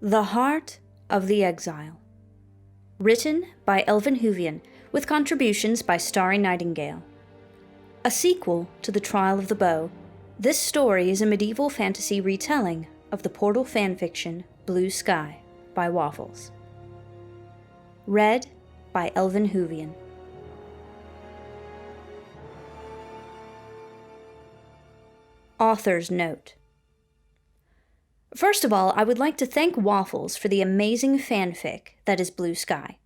The Heart of the Exile. Written by ElvenWhovian, with contributions by Starry-nightengale. A sequel to The Trial of the Bow, this story is a medieval fantasy retelling of the Portal fanfiction Blue Sky by Waffles. Read by ElvenWhovian. Author's Note. First of all, I would like to thank Waffles for the amazing fanfic that is Blue Sky.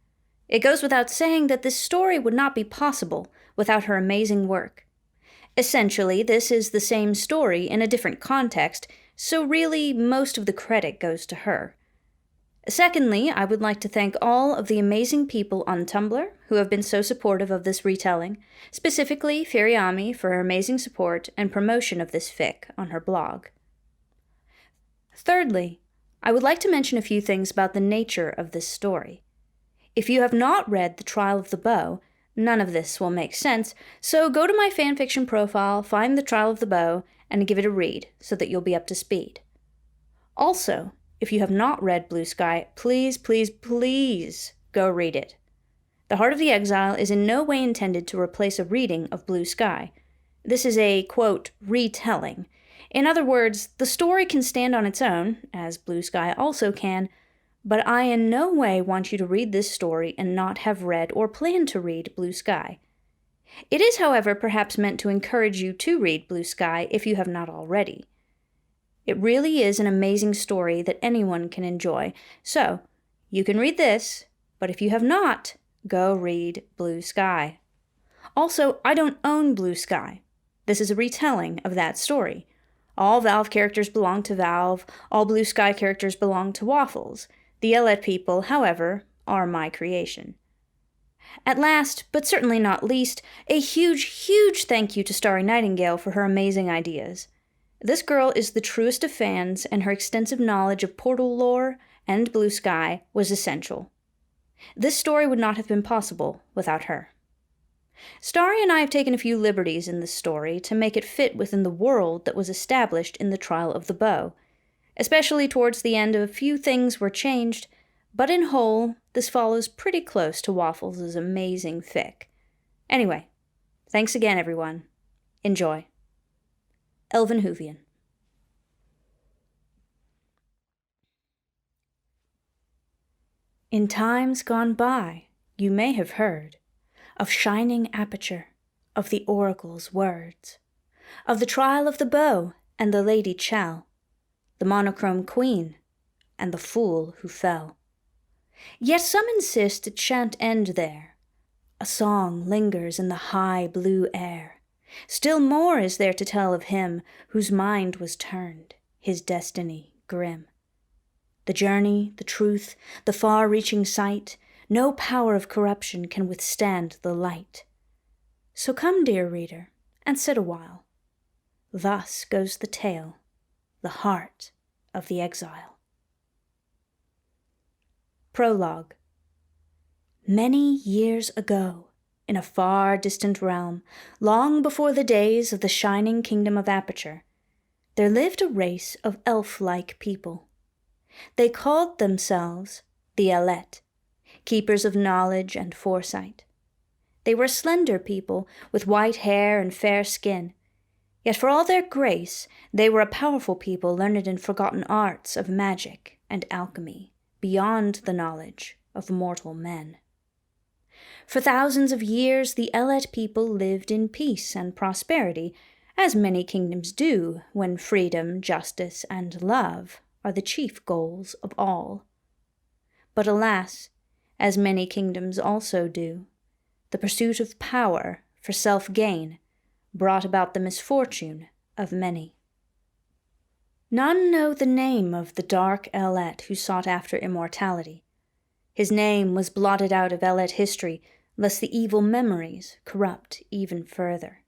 It goes without saying that this story would not be possible without her amazing work. Essentially, this is the same story in a different context, so really most of the credit goes to her. Secondly, I would like to thank all of the amazing people on Tumblr who have been so supportive of this retelling, specifically Firiami for her amazing support and promotion of this fic on her blog. Thirdly, I would like to mention a few things about the nature of this story. If you have not read The Trial of the Bow, none of this will make sense, so go to my fanfiction profile, find The Trial of the Bow, and give it a read so that you'll be up to speed. Also, if you have not read Blue Sky, please, please, please go read it. The Heart of the Exile is in no way intended to replace a reading of Blue Sky. This is a, quote, retelling. In other words, the story can stand on its own, as Blue Sky also can, but I in no way want you to read this story and not have read or plan to read Blue Sky. It is, however, perhaps meant to encourage you to read Blue Sky if you have not already. It really is an amazing story that anyone can enjoy, so you can read this, but if you have not, go read Blue Sky. Also, I don't own Blue Sky. This is a retelling of that story. All Valve characters belong to Valve, all Blue Sky characters belong to Waffles. The Ellet people, however, are my creation. At last, but certainly not least, a huge, huge thank you to Starry-nightengale for her amazing ideas. This girl is the truest of fans, and her extensive knowledge of Portal lore and Blue Sky was essential. This story would not have been possible without her. Starry and I have taken a few liberties in this story to make it fit within the world that was established in The Trial of the Bow. Especially towards the end, a few things were changed, but in whole, this follows pretty close to Waffles' amazing fic. Anyway, thanks again, everyone. Enjoy. ElvenWhovian. In times gone by, you may have heard of shining aperture, of the oracle's words, of the trial of the bow and the lady Chell, the monochrome queen and the fool who fell. Yet some insist it shan't end there. A song lingers in the high blue air. Still more is there to tell of him whose mind was turned, his destiny grim. The journey, the truth, the far-reaching sight, no power of corruption can withstand the light. So come, dear reader, and sit a while. Thus goes the tale, the heart of the exile. Prologue. Many years ago, in a far distant realm, long before the days of the shining kingdom of Aperture, there lived a race of elf-like people. They called themselves the Ellet, keepers of knowledge and foresight. They were slender people with white hair and fair skin, yet for all their grace, they were a powerful people learned in forgotten arts of magic and alchemy, beyond the knowledge of mortal men. For thousands of years, the Ellet people lived in peace and prosperity, as many kingdoms do when freedom, justice, and love are the chief goals of all. But alas, as many kingdoms also do, the pursuit of power for self-gain brought about the misfortune of many. None know the name of the dark Ellet who sought after immortality. His name was blotted out of Ellet history, lest the evil memories corrupt even further.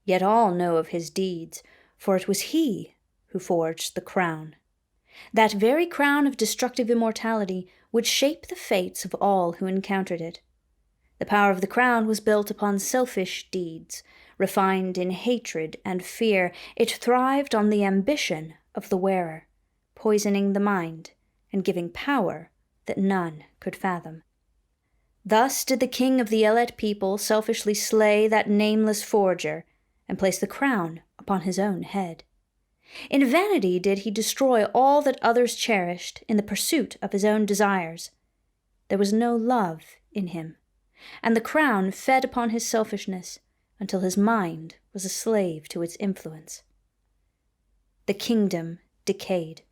Yet all know of his deeds, for it was he who forged the crown. That very crown of destructive immortality would shape the fates of all who encountered it. The power of the crown was built upon selfish deeds, refined in hatred and fear. It thrived on the ambition of the wearer, poisoning the mind and giving power that none could fathom. Thus did the king of the Elet people selfishly slay that nameless forger and place the crown upon his own head. In vanity did he destroy all that others cherished in the pursuit of his own desires. There was no love in him, and the crown fed upon his selfishness until his mind was a slave to its influence. The kingdom decayed,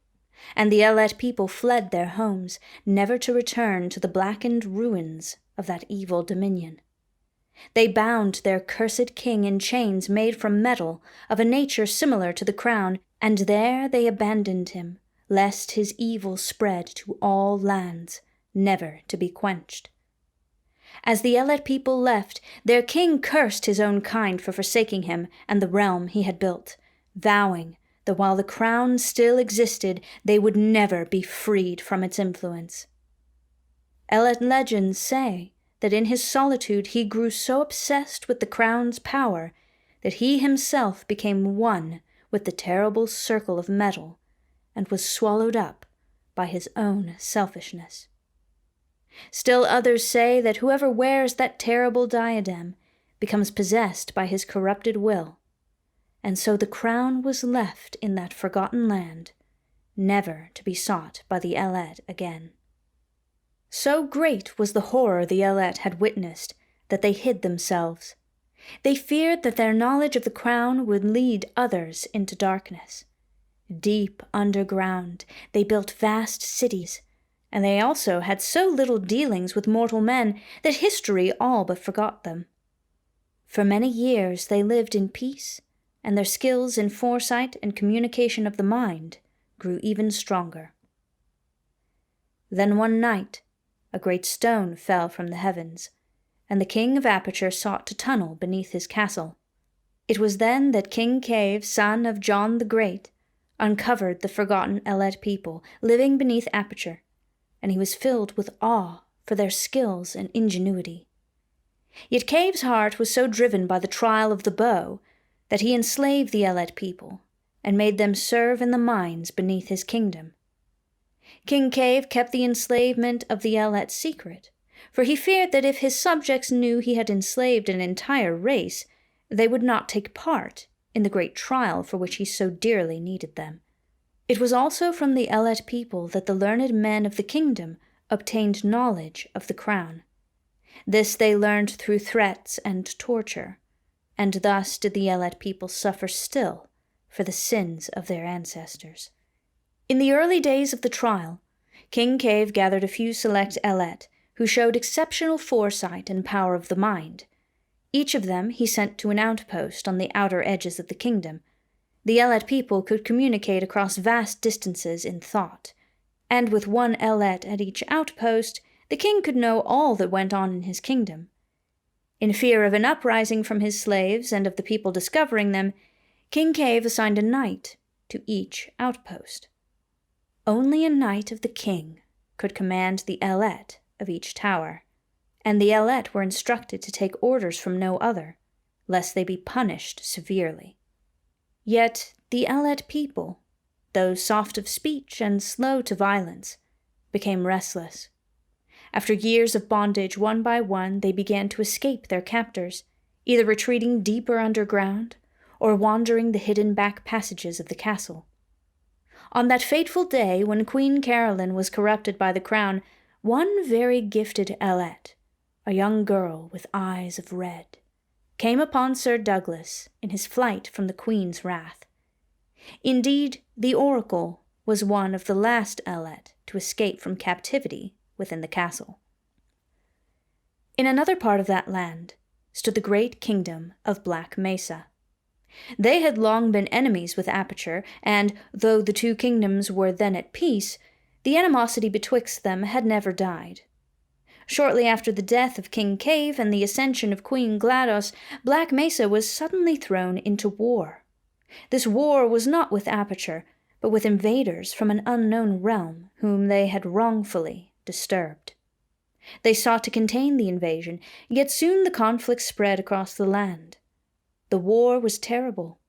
and the Elet people fled their homes, never to return to the blackened ruins of that evil dominion. They bound their cursed king in chains made from metal of a nature similar to the crown, and there they abandoned him, lest his evil spread to all lands, never to be quenched. As the Elet people left, their king cursed his own kind for forsaking him and the realm he had built, vowing that while the crown still existed, they would never be freed from its influence. Elet legends say that in his solitude he grew so obsessed with the crown's power that he himself became one with the terrible circle of metal and was swallowed up by his own selfishness. Still others say that whoever wears that terrible diadem becomes possessed by his corrupted will, and so the crown was left in that forgotten land, never to be sought by the Elet again. So great was the horror the Elet had witnessed that they hid themselves. They feared that their knowledge of the crown would lead others into darkness. Deep underground they built vast cities, and they also had so little dealings with mortal men that history all but forgot them. For many years they lived in peace, and their skills in foresight and communication of the mind grew even stronger. Then one night a great stone fell from the heavens, and the king of Aperture sought to tunnel beneath his castle. It was then that King Cave, son of John the Great, uncovered the forgotten Elet people living beneath Aperture, and he was filled with awe for their skills and ingenuity. Yet Cave's heart was so driven by the trial of the bow that he enslaved the Elet people and made them serve in the mines beneath his kingdom. King Cave kept the enslavement of the Elet secret, for he feared that if his subjects knew he had enslaved an entire race, they would not take part in the great trial for which he so dearly needed them. It was also from the Elet people that the learned men of the kingdom obtained knowledge of the crown. This they learned through threats and torture, and thus did the Elet people suffer still for the sins of their ancestors. In the early days of the trial, King Cave gathered a few select Elet who showed exceptional foresight and power of the mind. Each of them he sent to an outpost on the outer edges of the kingdom. The Elet people could communicate across vast distances in thought, and with one Elet at each outpost, the king could know all that went on in his kingdom. In fear of an uprising from his slaves and of the people discovering them, King Cave assigned a knight to each outpost. Only a knight of the king could command the Elet of each tower, and the Elet were instructed to take orders from no other, lest they be punished severely. Yet the Elet people, though soft of speech and slow to violence, became restless. After years of bondage, one by one they began to escape their captors, either retreating deeper underground or wandering the hidden back passages of the castle. On that fateful day when Queen Caroline was corrupted by the crown, one very gifted Elet, a young girl with eyes of red, came upon Sir Douglas in his flight from the queen's wrath. Indeed, the oracle was one of the last Elet to escape from captivity within the castle. In another part of that land stood the great kingdom of Black Mesa. They had long been enemies with Aperture, and, though the two kingdoms were then at peace, the animosity betwixt them had never died. Shortly after the death of King Cave and the ascension of Queen GLaDOS, Black Mesa was suddenly thrown into war. This war was not with Aperture, but with invaders from an unknown realm whom they had wrongfully disturbed. They sought to contain the invasion, yet soon the conflict spread across the land. The war was terrible,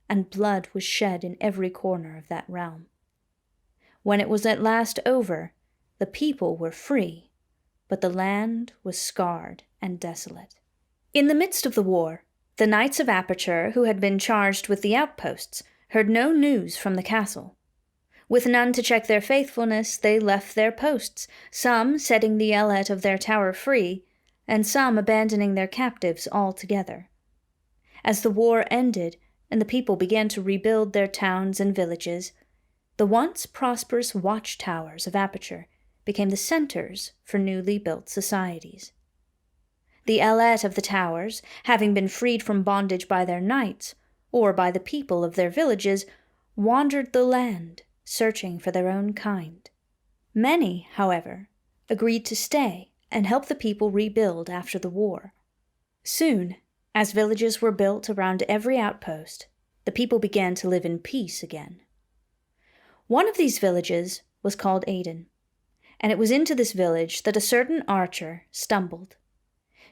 and blood was shed in every corner of that realm. When it was at last over, the people were free, but the land was scarred and desolate. In the midst of the war, the Knights of Aperture, who had been charged with the outposts, heard no news from the castle. With none to check their faithfulness, they left their posts, some setting the elette of their tower free, and some abandoning their captives altogether. As the war ended, and the people began to rebuild their towns and villages, the once prosperous watchtowers of Aperture became the centers for newly built societies. The elette of the towers, having been freed from bondage by their knights, or by the people of their villages, wandered the land, searching for their own kind. Many, however, agreed to stay and help the people rebuild after the war. Soon, as villages were built around every outpost, the people began to live in peace again. One of these villages was called Aden, and it was into this village that a certain archer stumbled.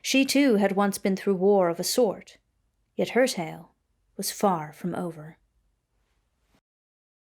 She too had once been through war of a sort, yet her tale was far from over.